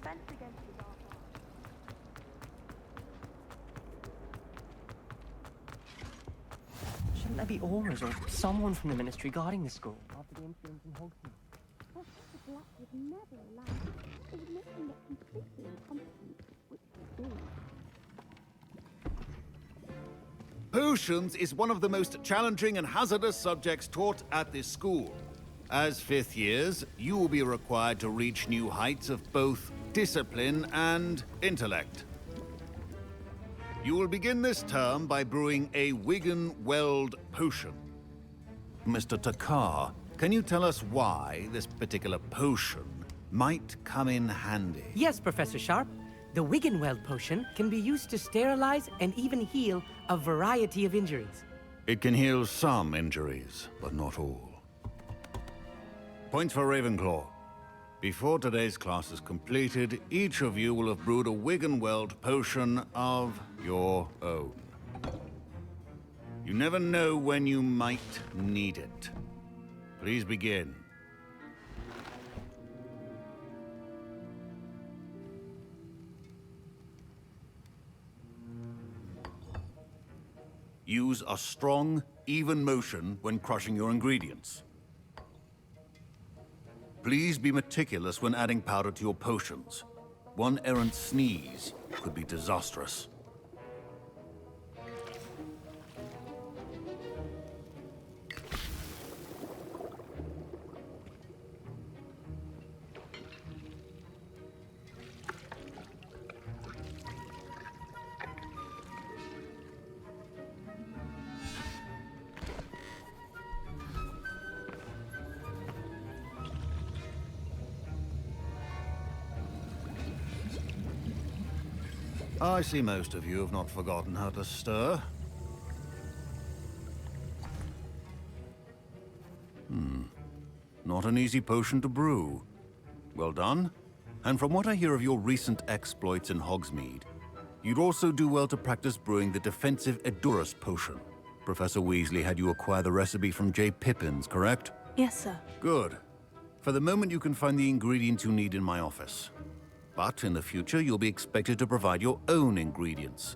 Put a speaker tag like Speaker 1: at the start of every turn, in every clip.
Speaker 1: defense against the dark arts.
Speaker 2: Shouldn't there be aurors or someone from the ministry guarding the school after the incident in Hogsmeade?
Speaker 1: Professor Black would never allow it. It would make him look completely incompetent, which he did.
Speaker 3: Potions is one of the most challenging and hazardous subjects taught at this school. As fifth years, you will be required to reach new heights of both discipline and intellect. You will begin this term by brewing a Wigan-Weld potion. Mr. Takar, can you tell us why this particular potion might come in handy?
Speaker 4: Yes, Professor Sharp. The Wigan-Weld potion can be used to sterilize and even heal a variety of injuries.
Speaker 3: It can heal some injuries, but not all. Points for Ravenclaw. Before today's class is completed, each of you will have brewed a Wigan-Weld potion of your own. You never know when you might need it. Please begin. Use a strong, even motion when crushing your ingredients. Please be meticulous when adding powder to your potions. One errant sneeze could be disastrous. I see most of you have not forgotten how to stir. Not an easy potion to brew. Well done. And from what I hear of your recent exploits in Hogsmeade, you'd also do well to practice brewing the defensive Edurus potion. Professor Weasley had you acquire the recipe from J. Pippins, correct?
Speaker 5: Yes, sir.
Speaker 3: Good. For the moment, you can find the ingredients you need in my office. But in the future, you'll be expected to provide your own ingredients.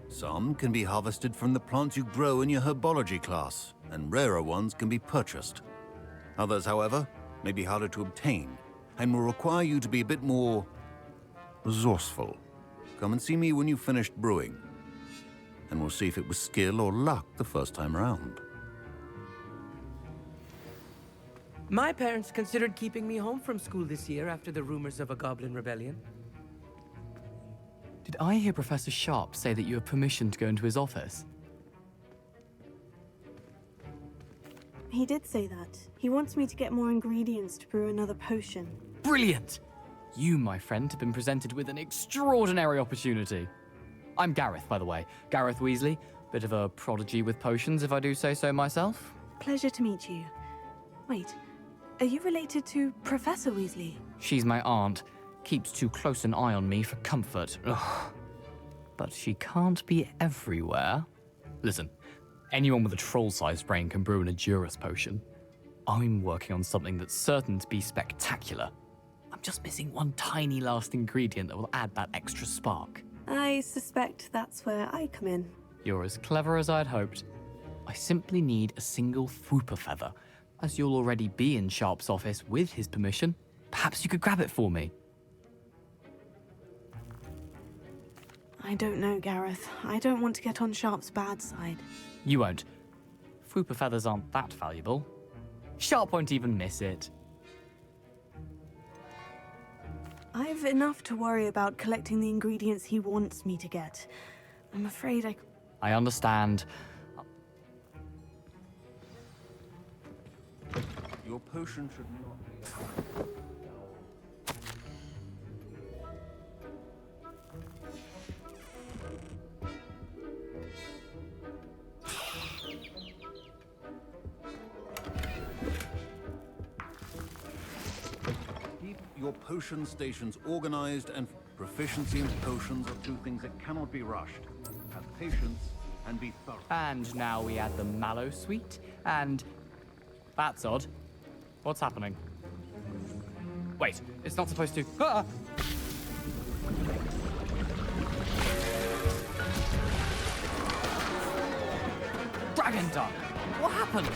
Speaker 3: Some can be harvested from the plants you grow in your herbology class, and rarer ones can be purchased. Others, however, may be harder to obtain, and will require you to be a bit more resourceful. Come and see me when you've finished brewing, and we'll see if it was skill or luck the first time around.
Speaker 4: My parents considered keeping me home from school this year after the rumors of a goblin rebellion.
Speaker 6: Did I hear Professor Sharp say that you have permission to go into his office?
Speaker 5: He did say that. He wants me to get more ingredients to brew another potion.
Speaker 6: Brilliant! You, my friend, have been presented with an extraordinary opportunity. I'm Gareth, by the way. Gareth Weasley. Bit of a prodigy with potions, if I do say so myself.
Speaker 5: Pleasure to meet you. Wait, are you related to Professor Weasley?
Speaker 6: She's my aunt. Keeps too close an eye on me for comfort. Ugh. But she can't be everywhere. Listen, anyone with a troll-sized brain can brew an Edurus potion. I'm working on something that's certain to be spectacular. I'm just missing one tiny last ingredient that will add that extra spark.
Speaker 5: I suspect that's where I come in.
Speaker 6: You're as clever as I'd hoped. I simply need a single Fwooper feather. As you'll already be in Sharp's office with his permission, perhaps you could grab it for me.
Speaker 5: I don't know, Gareth. I don't want to get on Sharp's bad side.
Speaker 6: You won't. Fwooper feathers aren't that valuable. Sharp won't even miss it.
Speaker 5: I've enough to worry about collecting the ingredients he wants me to get. I'm afraid
Speaker 6: I understand.
Speaker 3: Your potion should not be... Keep your potion stations organized, and proficiency in potions are two things that cannot be rushed. Have patience and be thorough.
Speaker 6: And now we add the mallow sweet, and... That's odd. What's happening? Wait, it's not supposed to... Ah!
Speaker 2: Dragon Duck! What happened?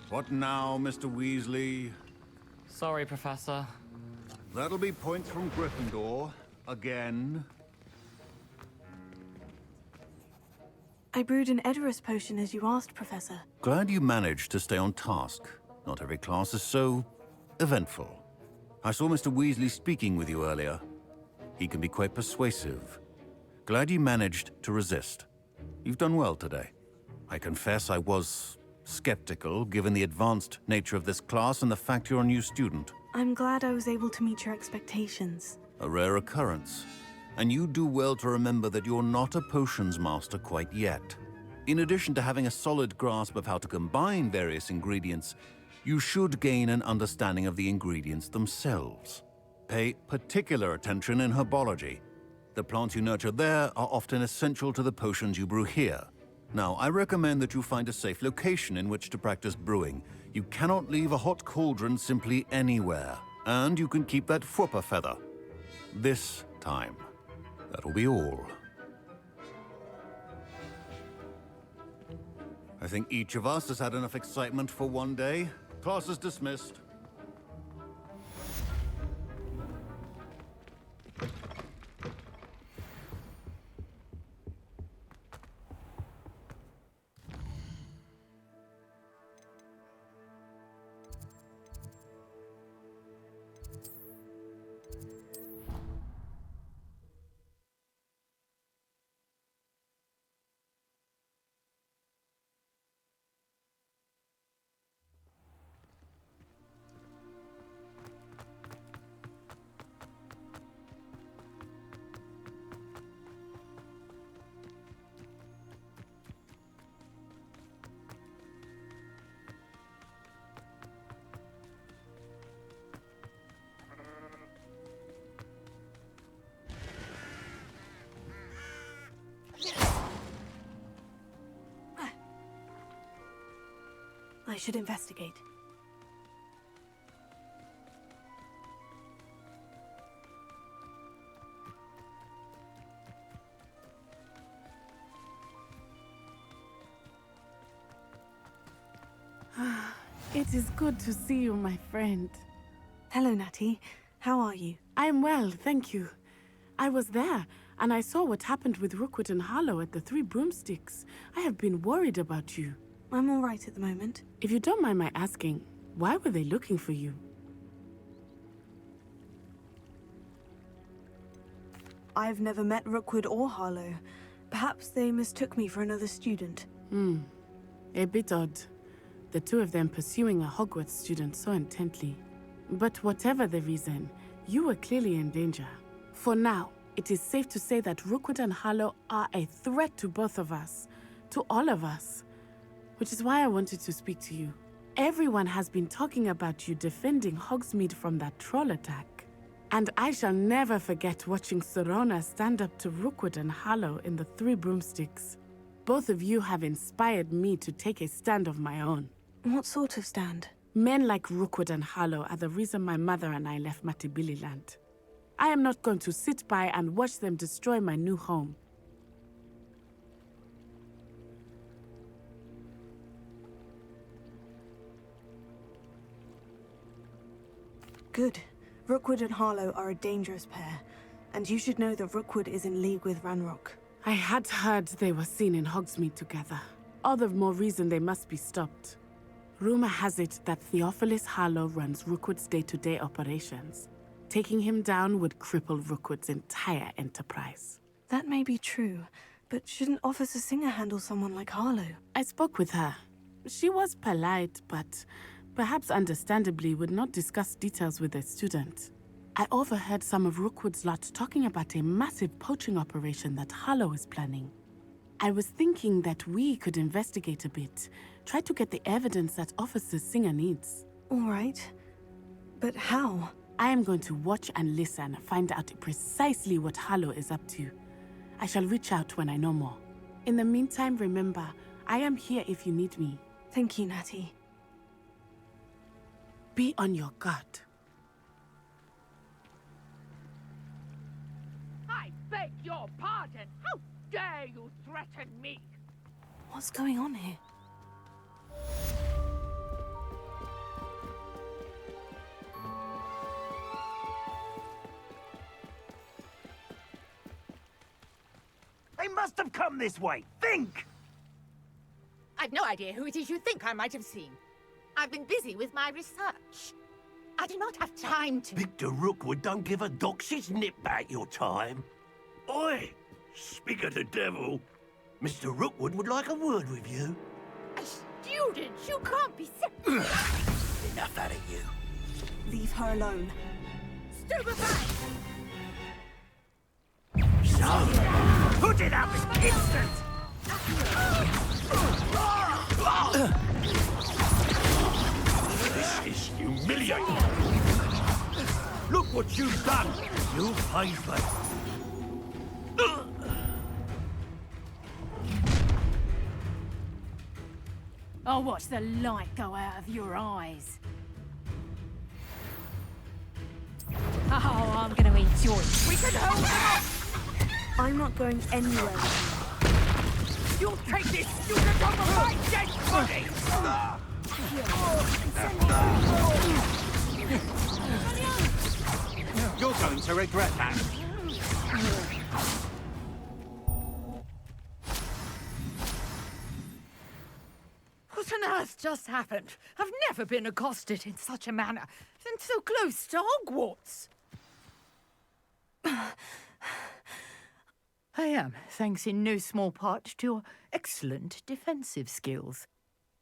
Speaker 3: What now, Mr. Weasley?
Speaker 2: Sorry, Professor.
Speaker 3: That'll be points from Gryffindor. Again.
Speaker 5: I brewed an Edorus potion as you asked, Professor.
Speaker 3: Glad you managed to stay on task. Not every class is so eventful. I saw Mr. Weasley speaking with you earlier. He can be quite persuasive. Glad you managed to resist. You've done well today. I confess I was skeptical, given the advanced nature of this class and the fact you're a new student.
Speaker 5: I'm glad I was able to meet your expectations.
Speaker 3: A rare occurrence. And you do well to remember that you're not a potions master quite yet. In addition to having a solid grasp of how to combine various ingredients, you should gain an understanding of the ingredients themselves. Pay particular attention in herbology. The plants you nurture there are often essential to the potions you brew here. Now, I recommend that you find a safe location in which to practice brewing. You cannot leave a hot cauldron simply anywhere. And you can keep that Fwooper feather. This time. That'll be all. I think each of us has had enough excitement for one day. Class is dismissed.
Speaker 5: I should investigate.
Speaker 7: It is good to see you, my friend.
Speaker 5: Hello, Natty. How are you?
Speaker 7: I am well, thank you. I was there, and I saw what happened with Rookwood and Harlow at the Three Broomsticks. I have been worried about you.
Speaker 5: I'm all right at the moment.
Speaker 7: If you don't mind my asking, why were they looking for you?
Speaker 5: I've never met Rookwood or Harlow. Perhaps they mistook me for another student.
Speaker 7: A bit odd. The two of them pursuing a Hogwarts student so intently. But whatever the reason, you were clearly in danger. For now, it is safe to say that Rookwood and Harlow are a threat to both of us. To all of us. Which is why I wanted to speak to you. Everyone has been talking about you defending Hogsmeade from that troll attack. And I shall never forget watching Sorona stand up to Rookwood and Harlow in the Three Broomsticks. Both of you have inspired me to take a stand of my own.
Speaker 5: What sort of stand?
Speaker 7: Men like Rookwood and Harlow are the reason my mother and I left Matibililand. I am not going to sit by and watch them destroy my new home.
Speaker 5: Good. Rookwood and Harlow are a dangerous pair, and you should know that Rookwood is in league with Ranrock.
Speaker 7: I had heard they were seen in Hogsmeade together. All the more reason they must be stopped. Rumor has it that Theophilus Harlow runs Rookwood's day-to-day operations. Taking him down would cripple Rookwood's entire enterprise.
Speaker 5: That may be true, but shouldn't Officer Singer handle someone like Harlow?
Speaker 7: I spoke with her. She was polite, but perhaps understandably would not discuss details with a student. I overheard some of Rookwood's lot talking about a massive poaching operation that Harlow is planning. I was thinking that we could investigate a bit, try to get the evidence that Officer Singer needs.
Speaker 5: All right. But how?
Speaker 7: I am going to watch and listen, find out precisely what Harlow is up to. I shall reach out when I know more. In the meantime, remember, I am here if you need me.
Speaker 5: Thank you, Natty.
Speaker 7: Be on your guard.
Speaker 8: I beg your pardon. How dare you threaten me?
Speaker 5: What's going on here?
Speaker 9: They must have come this way. Think!
Speaker 8: I've no idea who it is you think I might have seen. I've been busy with my research. I do not have time to...
Speaker 9: Victor Rookwood don't give a doxy's nip back your time. Oi! Speak of the devil. Mr. Rookwood would like a word with you.
Speaker 8: A student? You can't be
Speaker 9: Enough out of you.
Speaker 5: Leave her alone.
Speaker 8: Stupefy!
Speaker 9: So, put it up instant! This is humiliating. Look what you've done. You'll pay for it.
Speaker 10: I'll watch the light go out of your eyes. Oh, I'm gonna enjoy it.
Speaker 8: We can hold them off!
Speaker 5: I'm not going anywhere with
Speaker 8: You'll take this student on my dead body!
Speaker 9: You're going to regret that.
Speaker 8: What on earth just happened? I've never been accosted in such a manner, and so close to Hogwarts. I am, thanks in no small part to your excellent defensive skills.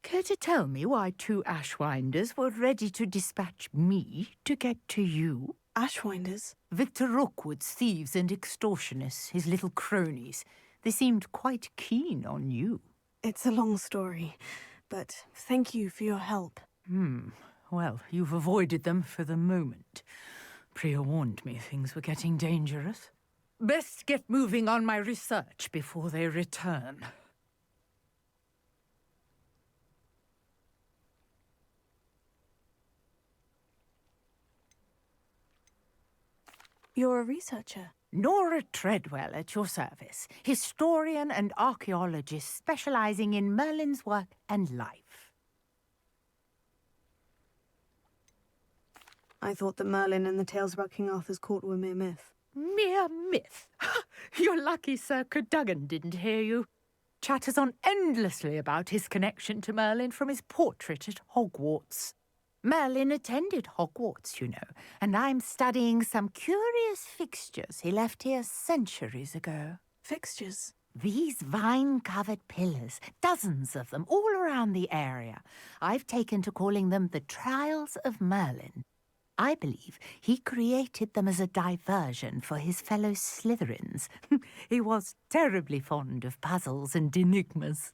Speaker 8: Care to tell me why two Ashwinders were ready to dispatch me to get to you?
Speaker 5: Ashwinders?
Speaker 8: Victor Rookwood's thieves and extortionists, his little cronies. They seemed quite keen on you.
Speaker 5: It's a long story, but thank you for your help.
Speaker 8: Well, you've avoided them for the moment. Priya warned me things were getting dangerous. Best get moving on my research before they return.
Speaker 5: You're a researcher.
Speaker 8: Nora Treadwell at your service, historian and archaeologist specializing in Merlin's work and life.
Speaker 5: I thought that Merlin and the tales about King Arthur's court were mere myth.
Speaker 8: Mere myth? You're lucky Sir Cadogan didn't hear you. Chatters on endlessly about his connection to Merlin from his portrait at Hogwarts. Merlin attended Hogwarts, you know, and I'm studying some curious fixtures he left here centuries ago.
Speaker 5: Fixtures?
Speaker 8: These vine-covered pillars, dozens of them, all around the area. I've taken to calling them the Trials of Merlin. I believe he created them as a diversion for his fellow Slytherins. He was terribly fond of puzzles and enigmas.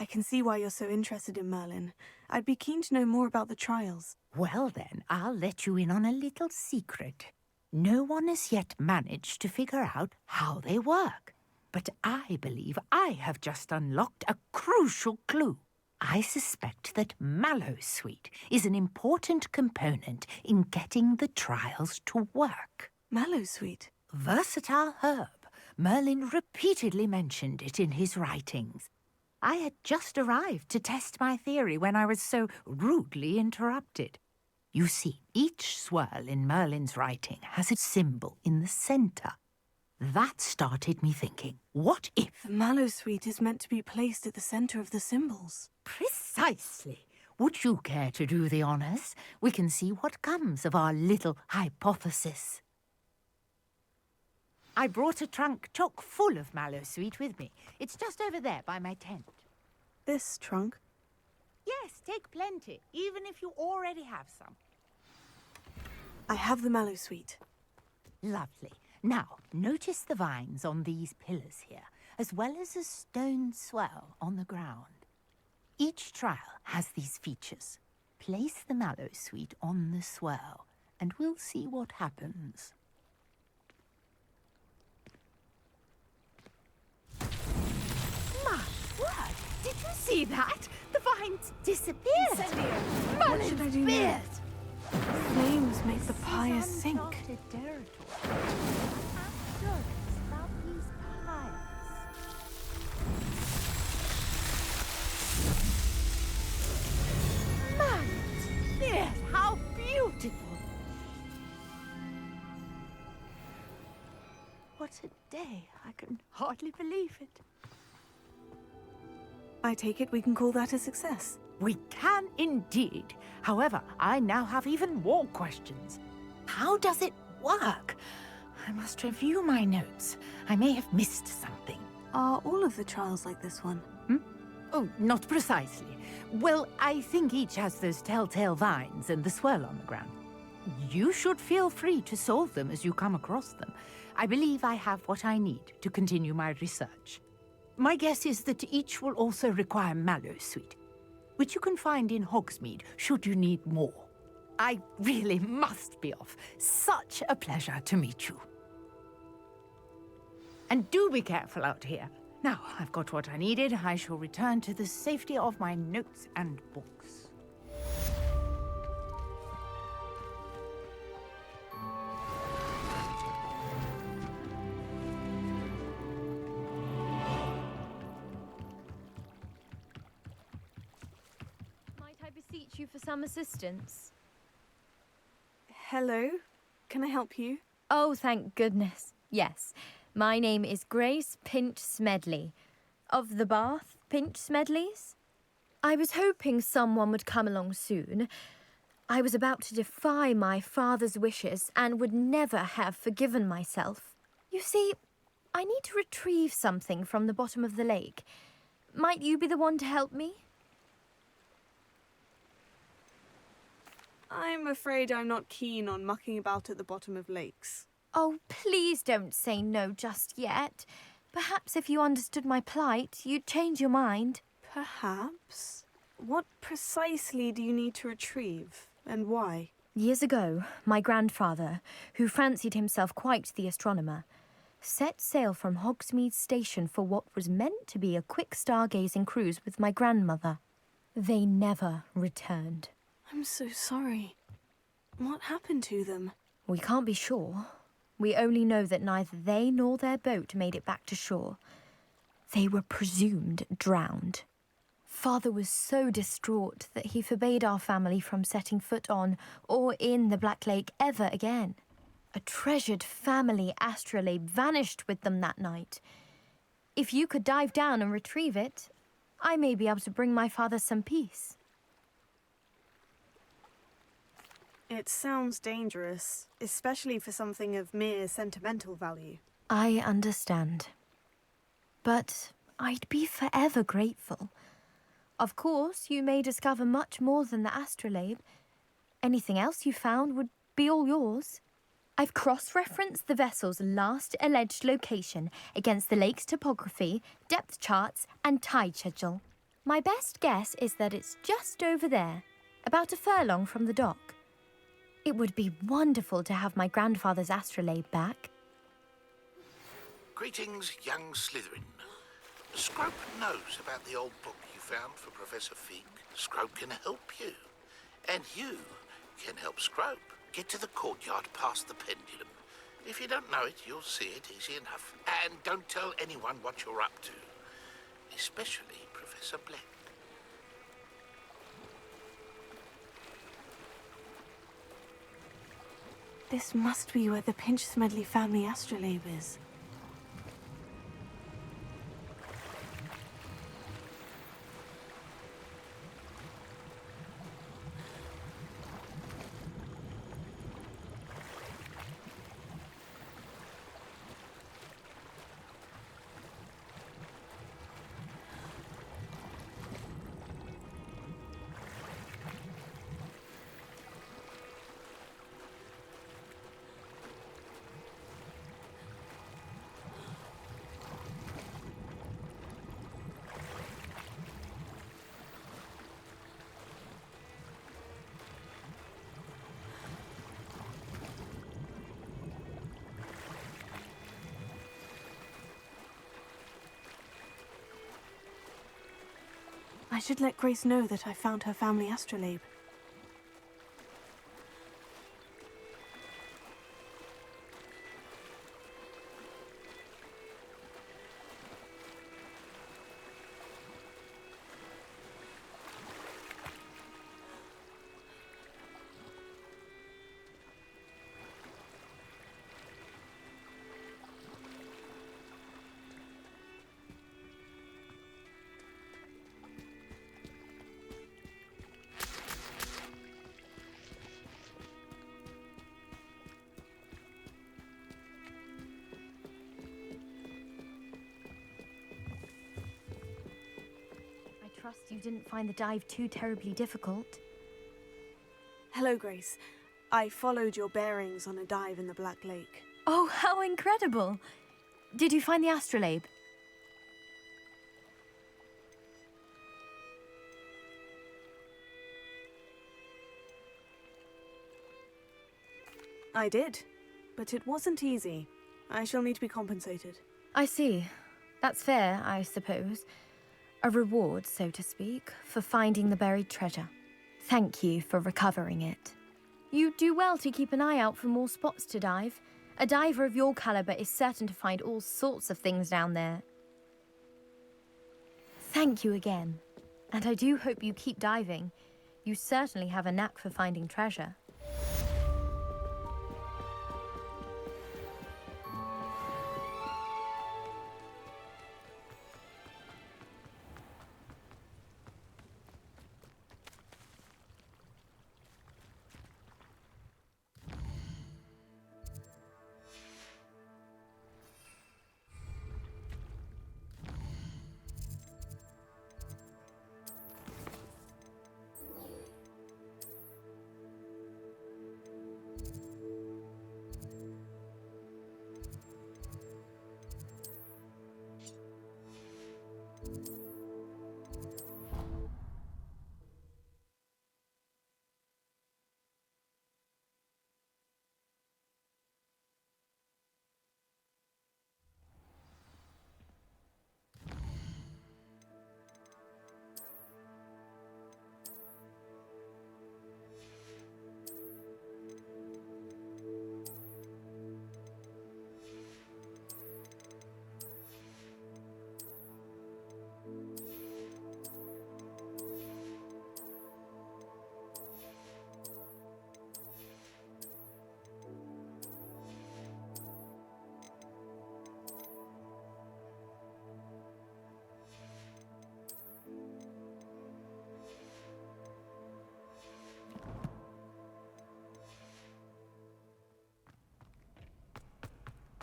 Speaker 5: I can see why you're so interested in Merlin. I'd be keen to know more about the trials.
Speaker 8: Well then, I'll let you in on a little secret. No one has yet managed to figure out how they work. But I believe I have just unlocked a crucial clue. I suspect that Mallowsweet is an important component in getting the trials to work.
Speaker 5: Mallowsweet?
Speaker 8: Versatile herb. Merlin repeatedly mentioned it in his writings. I had just arrived to test my theory when I was so rudely interrupted. You see, each swirl in Merlin's writing has a symbol in the centre. That started me thinking, what if...
Speaker 5: The Mallowsweet is meant to be placed at the centre of the symbols.
Speaker 8: Precisely. Would you care to do the honours? We can see what comes of our little hypothesis. I brought a trunk chock full of Mallowsweet with me. It's just over there by my tent.
Speaker 5: This trunk?
Speaker 8: Yes, take plenty, even if you already have some.
Speaker 5: I have the Mallowsweet.
Speaker 8: Lovely. Now, notice the vines on these pillars here, as well as a stone swell on the ground. Each trial has these features. Place the Mallowsweet on the swirl, and we'll see what happens. My word! Did you see see that? The vines disappeared.
Speaker 5: What should I do now? Flames make the pyre sink.
Speaker 8: Uncharted territory. Ask Doris about these pyres. Yes, how beautiful! What a day. I can hardly believe it.
Speaker 5: I take it we can call that a success.
Speaker 8: We can indeed. However, I now have even more questions. How does it work? I must review my notes. I may have missed something.
Speaker 5: Are all of the trials like this one?
Speaker 8: Oh, not precisely. Well, I think each has those telltale vines and the swirl on the ground. You should feel free to solve them as you come across them. I believe I have what I need to continue my research. My guess is that each will also require mallow sweet, which you can find in Hogsmeade should you need more. I really must be off. Such a pleasure to meet you. And do be careful out here. Now, I've got what I needed. I shall return to the safety of my notes and books.
Speaker 11: Might I beseech you for some assistance?
Speaker 5: Hello? Can I help you?
Speaker 11: Oh, thank goodness. Yes. My name is Grace Pinch Smedley, of the Bath Pinch Smedleys. I was hoping someone would come along soon. I was about to defy my father's wishes and would never have forgiven myself. You see, I need to retrieve something from the bottom of the lake. Might you be the one to help me?
Speaker 5: I'm afraid I'm not keen on mucking about at the bottom of lakes.
Speaker 11: Oh, please don't say no just yet. Perhaps if you understood my plight, you'd change your mind.
Speaker 5: Perhaps? What precisely do you need to retrieve, and why?
Speaker 11: Years ago, my grandfather, who fancied himself quite the astronomer, set sail from Hogsmeade Station for what was meant to be a quick stargazing cruise with my grandmother. They never returned.
Speaker 5: I'm so sorry. What happened to them?
Speaker 11: We can't be sure. We only know that neither they nor their boat made it back to shore. They were presumed drowned. Father was so distraught that he forbade our family from setting foot on or in the Black Lake ever again. A treasured family astrolabe vanished with them that night. If you could dive down and retrieve it, I may be able to bring my father some peace.
Speaker 5: It sounds dangerous, especially for something of mere sentimental value.
Speaker 11: I understand. But I'd be forever grateful. Of course, you may discover much more than the astrolabe. Anything else you found would be all yours. I've cross-referenced the vessel's last alleged location against the lake's topography, depth charts, and tide schedule. My best guess is that it's just over there, about a furlong from the dock. It would be wonderful to have my grandfather's astrolabe back.
Speaker 12: Greetings, young Slytherin. Scrope knows about the old book you found for Professor Fig. Scrope can help you. And you can help Scrope get to the courtyard past the pendulum. If you don't know it, you'll see it easy enough. And don't tell anyone what you're up to. Especially Professor Black.
Speaker 5: This must be where the Pinch Smedley family astrolabe is. I should let Grace know that I found her family astrolabe.
Speaker 11: I trust you didn't find the dive too terribly difficult.
Speaker 5: Hello, Grace. I followed your bearings on a dive in the Black Lake.
Speaker 11: Oh, how incredible! Did you find the astrolabe?
Speaker 5: I did, but it wasn't easy. I shall need to be compensated.
Speaker 11: I see. That's fair, I suppose. A reward, so to speak, for finding the buried treasure. Thank you for recovering it. You do well to keep an eye out for more spots to dive. A diver of your caliber is certain to find all sorts of things down there. Thank you again. And I do hope you keep diving. You certainly have a knack for finding treasure.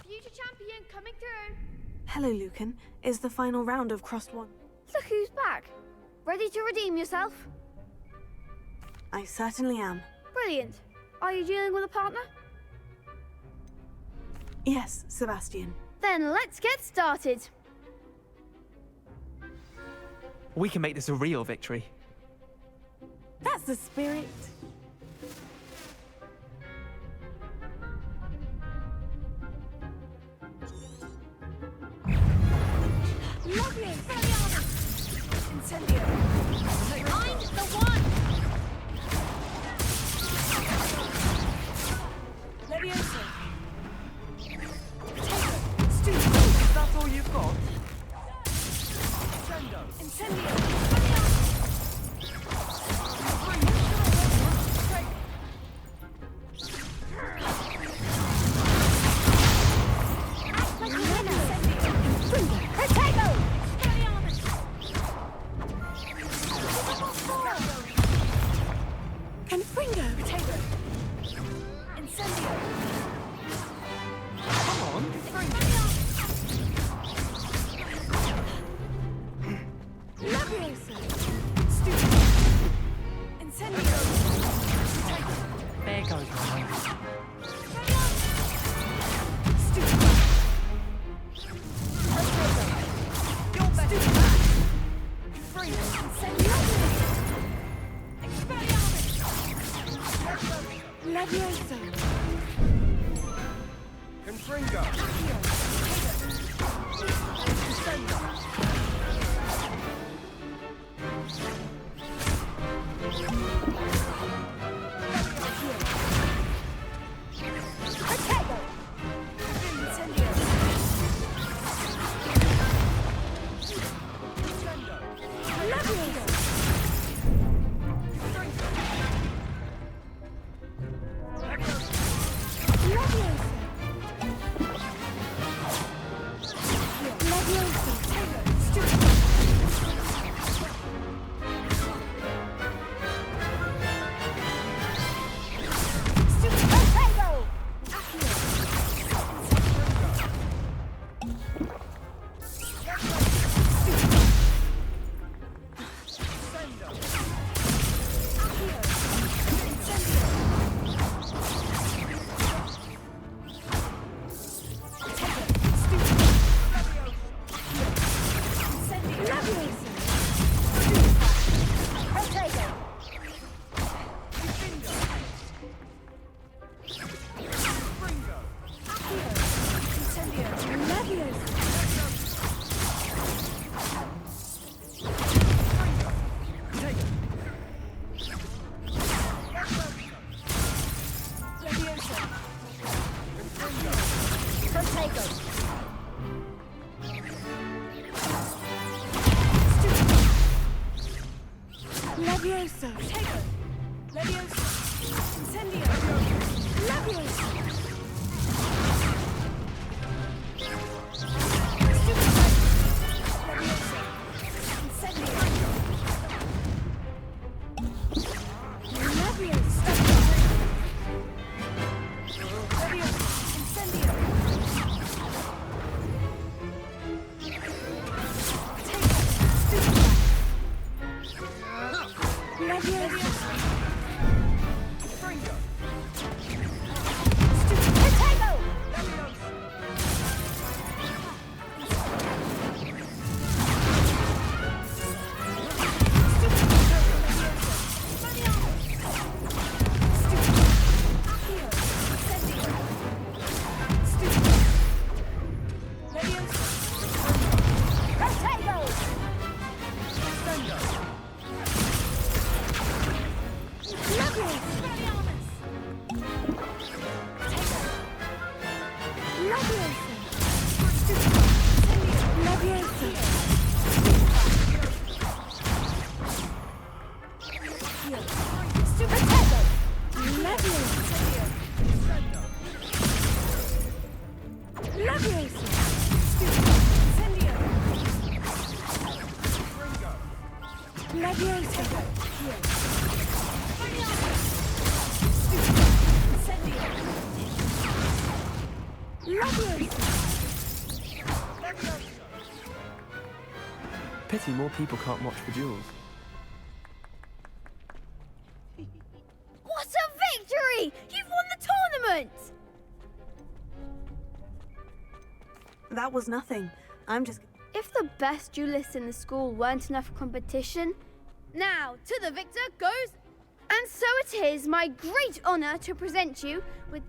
Speaker 13: Future champion coming through.
Speaker 5: Hello, Lucan. Is the final round of Crossed One?
Speaker 13: Look who's back. Ready to redeem yourself?
Speaker 5: I certainly am.
Speaker 13: Brilliant. Are you dealing with a partner?
Speaker 5: Yes, Sebastian.
Speaker 13: Then let's get started.
Speaker 2: We can make this a real victory.
Speaker 5: That's the spirit.
Speaker 13: Lovely. Incendio. Find the one.
Speaker 2: Leviosa. Is that all you've got?
Speaker 13: Incendio.
Speaker 5: Levioso! Take Levioso! Incendio! Levioso!
Speaker 2: Pity more people can't watch the duels.
Speaker 13: What a victory! You've won the tournament!
Speaker 5: That was nothing. I'm just...
Speaker 13: If the best duelists in the school weren't enough for competition, now to the victor goes... And so it is my great honor to present you with...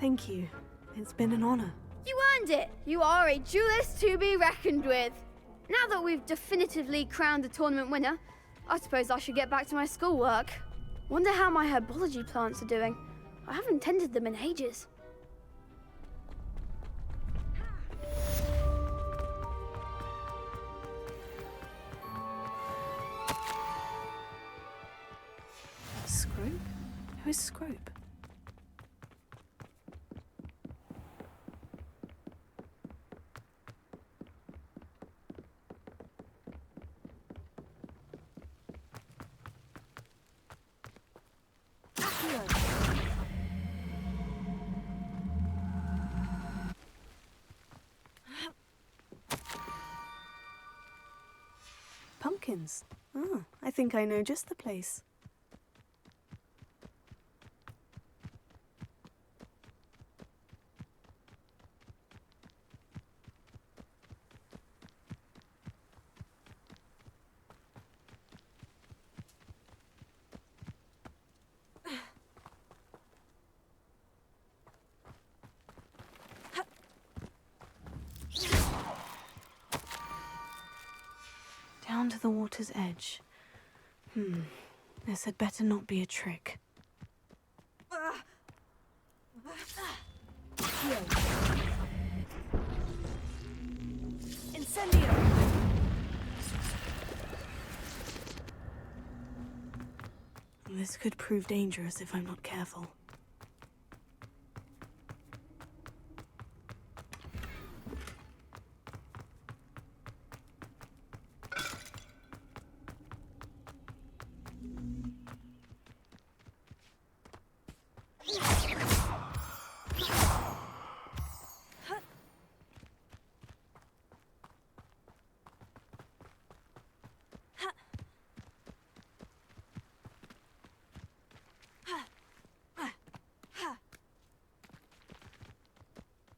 Speaker 5: Thank you. It's been an honor.
Speaker 13: You earned it! You are a duelist to be reckoned with. Now that we've definitively crowned the tournament winner, I suppose I should get back to my schoolwork. Wonder how my herbology plants are doing. I haven't tended them in ages.
Speaker 5: Scrope? Who is Scrope? Pumpkins. Oh, I think I know just the place. Down to the water's edge. This had better not be a trick.
Speaker 1: Incendio!
Speaker 5: This could prove dangerous if I'm not careful.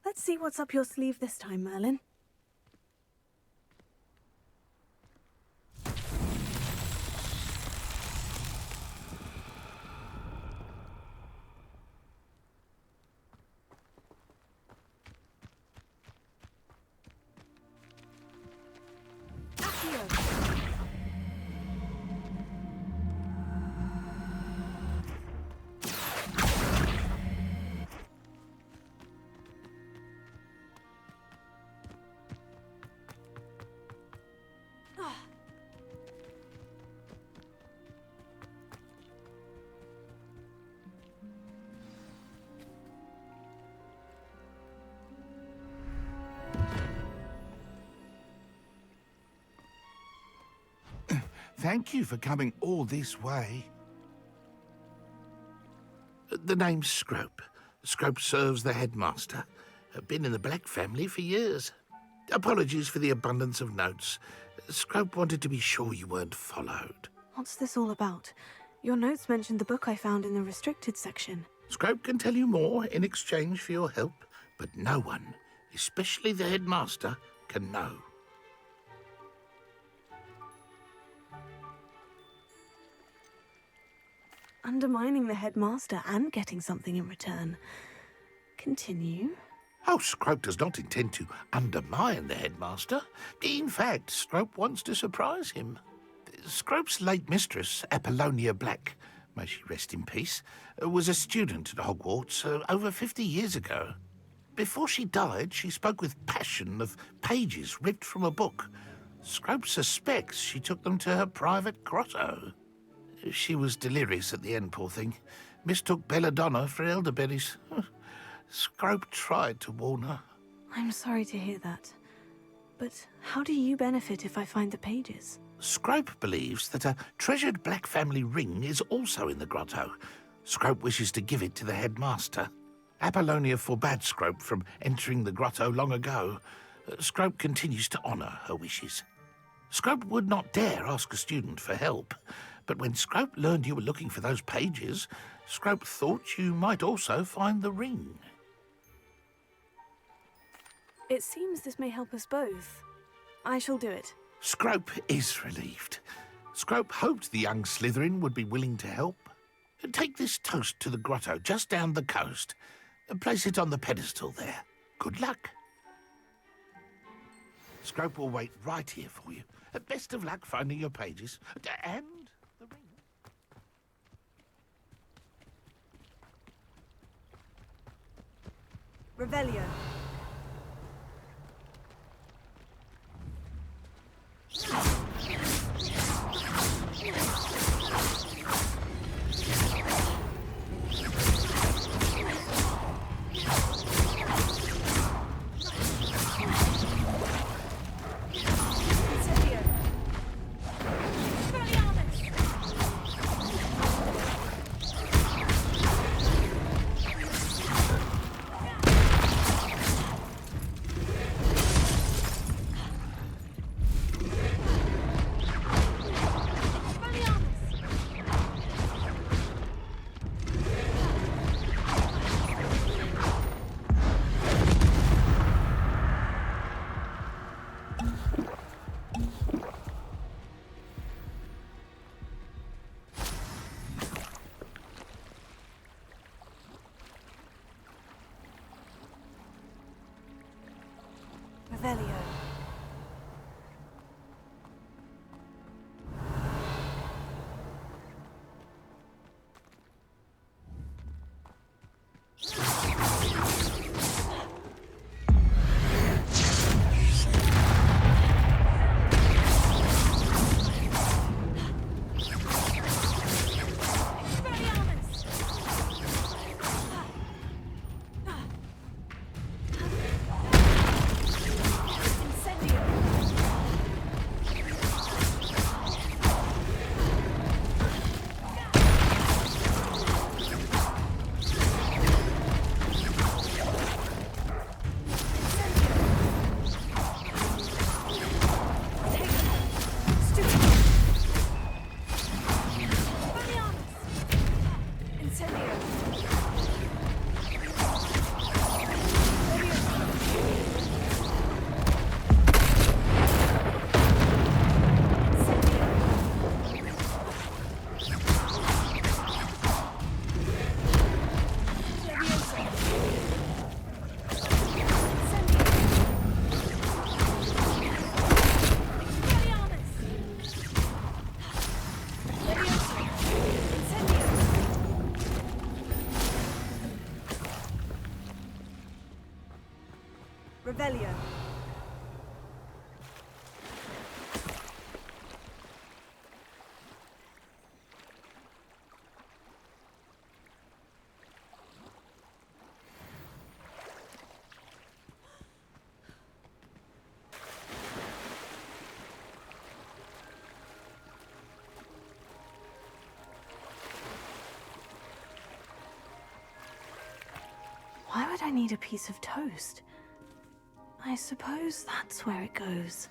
Speaker 5: Let's see what's up your sleeve this time, Merlin.
Speaker 12: Thank you for coming all this way. The name's Scrope. Scrope serves the headmaster. Been in the Black family for years. Apologies for the abundance of notes. Scrope wanted to be sure you weren't followed.
Speaker 5: What's this all about? Your notes mentioned the book I found in the restricted section.
Speaker 12: Scrope can tell you more in exchange for your help, but no one, especially the headmaster, can know.
Speaker 5: Undermining the headmaster and getting something in return. Continue.
Speaker 12: Oh, Scrope does not intend to undermine the headmaster. In fact, Scrope wants to surprise him. Scrope's late mistress, Apollonia Black, may she rest in peace, was a student at Hogwarts over 50 years ago. Before she died, she spoke with passion of pages ripped from a book. Scrope suspects she took them to her private grotto. She was delirious at the end, poor thing. Mistook belladonna for elderberries. Scrope tried to warn her.
Speaker 5: I'm sorry to hear that. But how do you benefit if I find the pages?
Speaker 12: Scrope believes that a treasured Black family ring is also in the grotto. Scrope wishes to give it to the headmaster. Apollonia forbade Scrope from entering the grotto long ago. Scrope continues to honour her wishes. Scrope would not dare ask a student for help, but when Scrope learned you were looking for those pages, Scrope thought you might also find the ring.
Speaker 5: It seems this may help us both. I shall do it.
Speaker 12: Scrope is relieved. Scrope hoped the young Slytherin would be willing to help. Take this toast to the grotto just down the coast. Place it on the pedestal there. Good luck. Scrope will wait right here for you. Best of luck finding your pages. And the ring.
Speaker 5: Revelio. Revelio. Revelio. Why would I need a piece of toast? I suppose that's where it goes.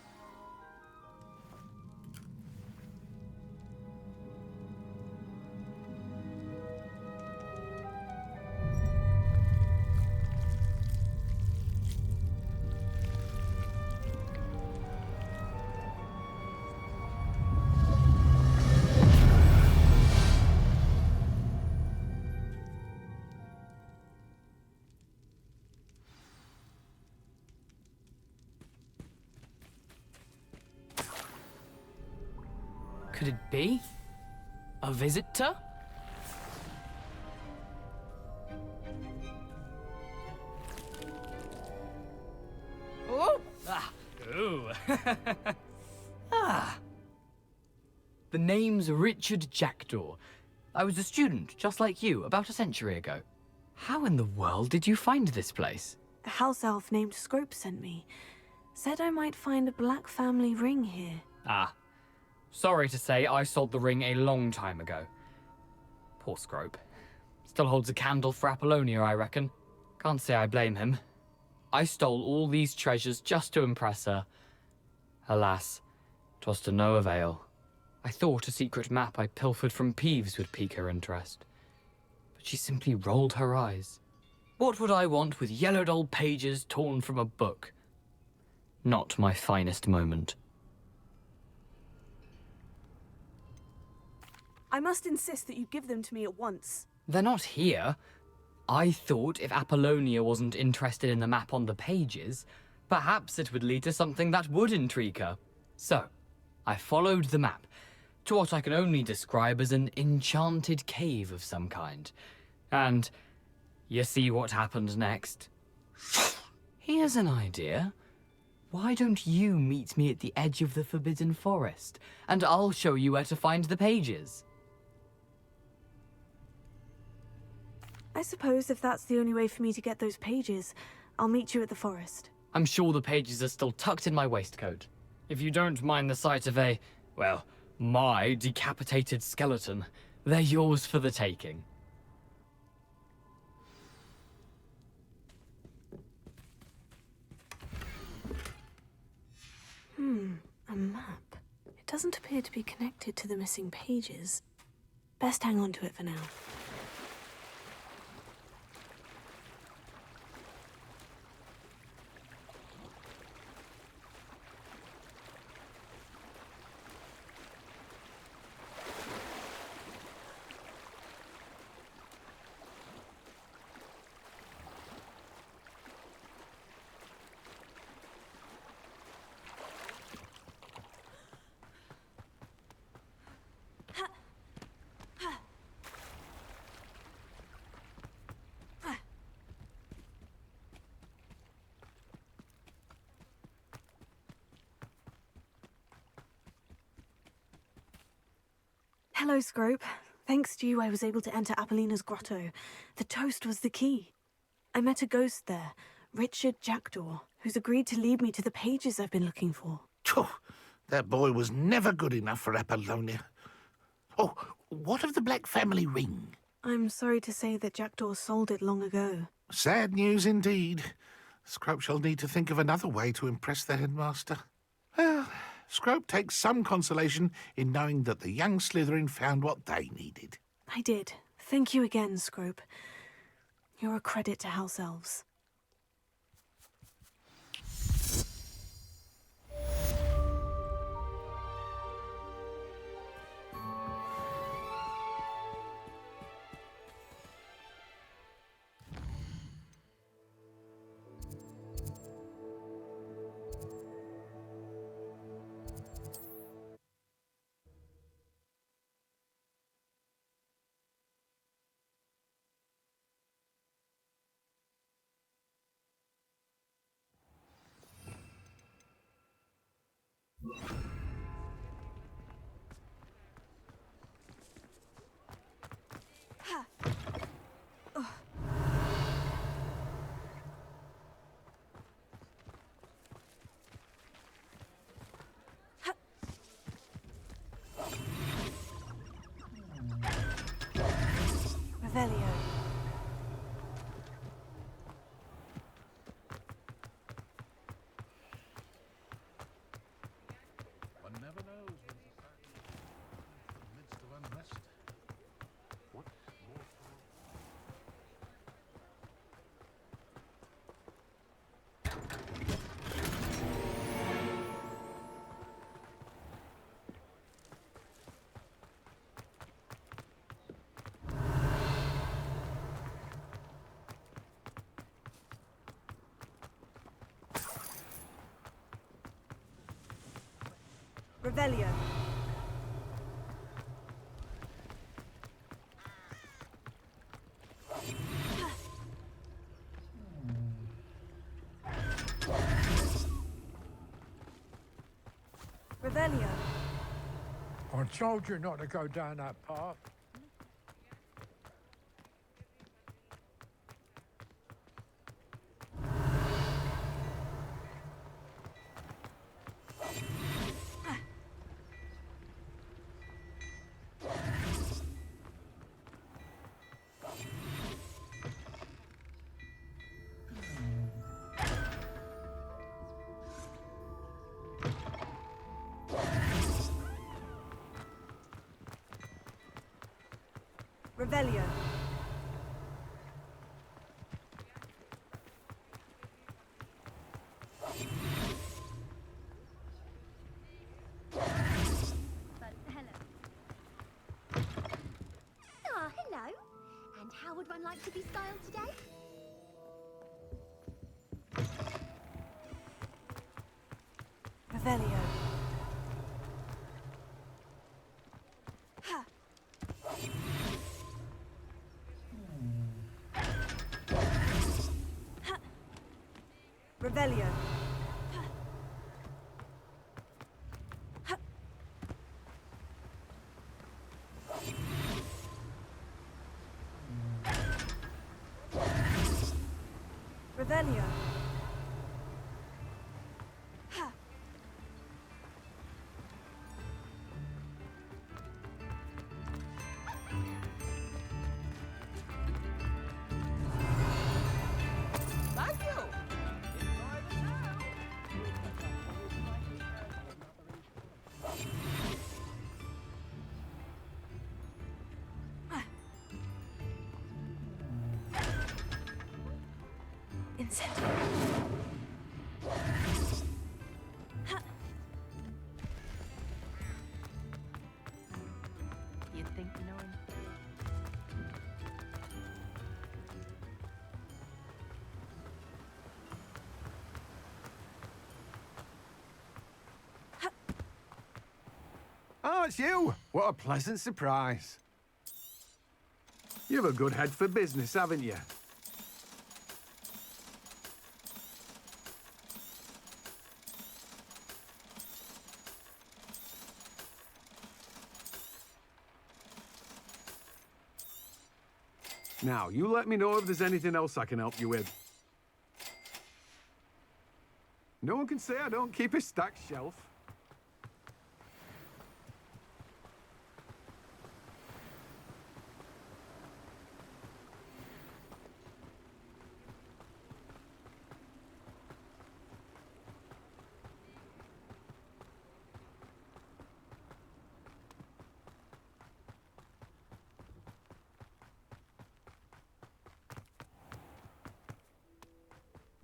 Speaker 6: Could it be? A visitor? Oh! Ooh. The name's Richard Jackdaw. I was a student, just like you, about a century ago. How in the world did you find this place?
Speaker 5: A house elf named Scrope sent me. Said I might find a black family ring here.
Speaker 6: Ah. Sorry to say, I sold the ring a long time ago. Poor Scrope. Still holds a candle for Apollonia, I reckon. Can't say I blame him. I stole all these treasures just to impress her. Alas, 'twas to no avail. I thought a secret map I pilfered from Peeves would pique her interest. But she simply rolled her eyes. What would I want with yellowed old pages torn from a book? Not my finest moment.
Speaker 5: I must insist that you give them to me at once.
Speaker 6: They're not here. I thought if Apollonia wasn't interested in the map on the pages, perhaps it would lead to something that would intrigue her. So, I followed the map to what I can only describe as an enchanted cave of some kind. And you see what happened next? Here's an idea. Why don't you meet me at the edge of the Forbidden Forest, and I'll show you where to find the pages?
Speaker 5: I suppose if that's the only way for me to get those pages, I'll meet you at the forest.
Speaker 6: I'm sure the pages are still tucked in my waistcoat. If you don't mind the sight of a, well, my decapitated skeleton, they're yours for the taking.
Speaker 5: A map. It doesn't appear to be connected to the missing pages. Best hang on to it for now. Hello, Scrope. Thanks to you, I was able to enter Apollina's grotto. The toast was the key. I met a ghost there, Richard Jackdaw, who's agreed to lead me to the pages I've been looking for.
Speaker 12: Phew, that boy was never good enough for Apollonia. Oh, what of the Black family ring?
Speaker 5: I'm sorry to say that Jackdaw sold it long ago.
Speaker 12: Sad news indeed. Scrope shall need to think of another way to impress the headmaster. Well, Scrope takes some consolation in knowing that the young Slytherin found what they needed.
Speaker 5: I did. Thank you again, Scrope. You're a credit to House Elves. Revelio.
Speaker 12: One never knows when society is in the midst of unrest. What more
Speaker 5: Revelio. Revelio.
Speaker 14: I told you not to go down that path.
Speaker 5: Revelio.
Speaker 15: Ah, hello. And how would one like to be styled today?
Speaker 5: Revelio. Revelio. Revelio.
Speaker 16: Thank you.
Speaker 5: Incendio.
Speaker 8: You'd think you know him.
Speaker 17: Oh, it's you! What a pleasant surprise. You've a good head for business, haven't you? Now, you let me know if there's anything else I can help you with. No one can say I don't keep a stacked shelf.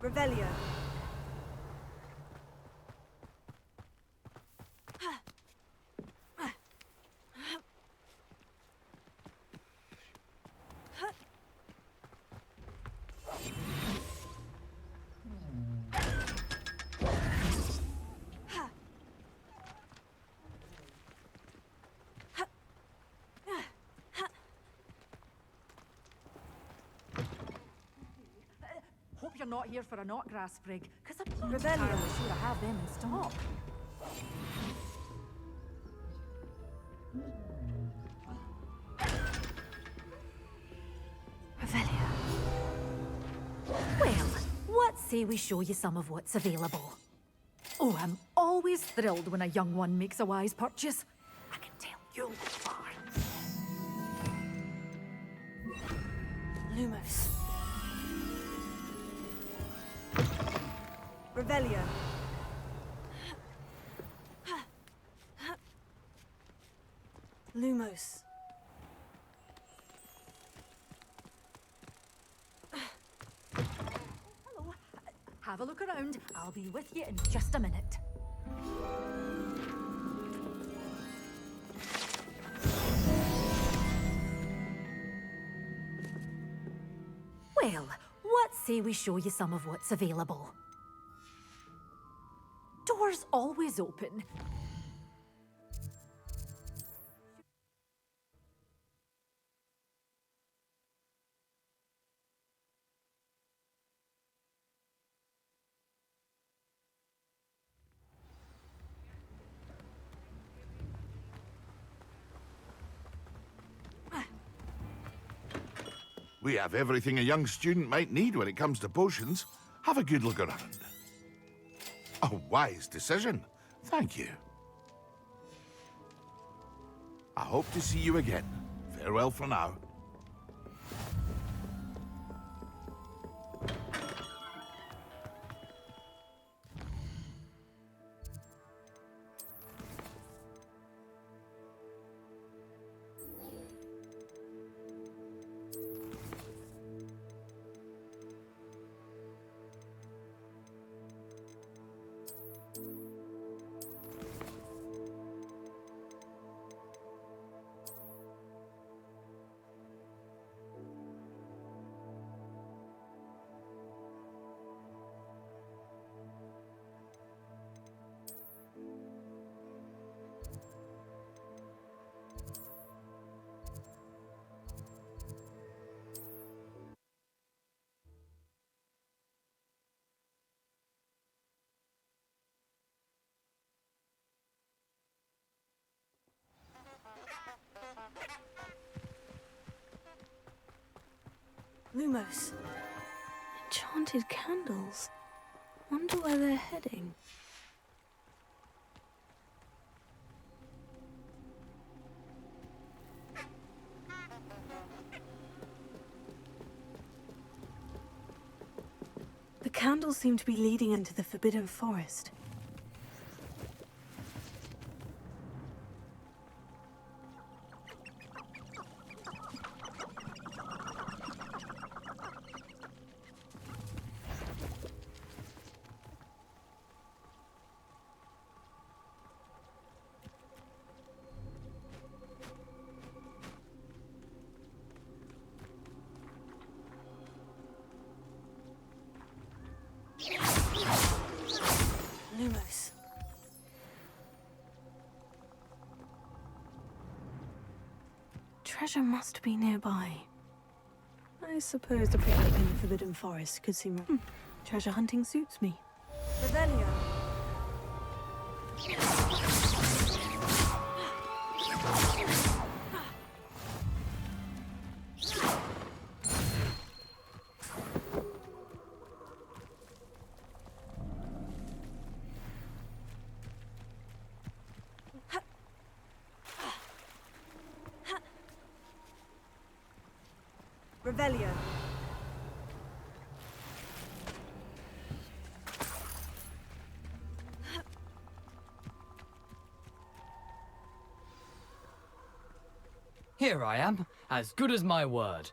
Speaker 5: Revelio.
Speaker 16: Hope you're not here for a knotgrass sprig, because I'm not
Speaker 5: Revelio.
Speaker 16: entirely sure I have them in stock. Well, what say we show you some of what's available? Oh, I'm always thrilled when a young one makes a wise purchase. I can tell you'll go far.
Speaker 5: Lumos. Revelio. Lumos.
Speaker 16: Hello. Have a look around. I'll be with you in just a minute. Well, what say we show you some of what's available? Doors always open.
Speaker 12: We have everything a young student might need when it comes to potions. Have a good look around. A wise decision. Thank you. I hope to see you again. Farewell for now.
Speaker 5: Lumos. Enchanted candles. Wonder where they're heading. The candles seem to be leading into the Forbidden Forest. Lumos. Treasure must be nearby. I suppose a picnic in the Forbidden Forest could seem... Treasure hunting suits me. Revelio. Revelio.
Speaker 6: Here I am, as good as my word.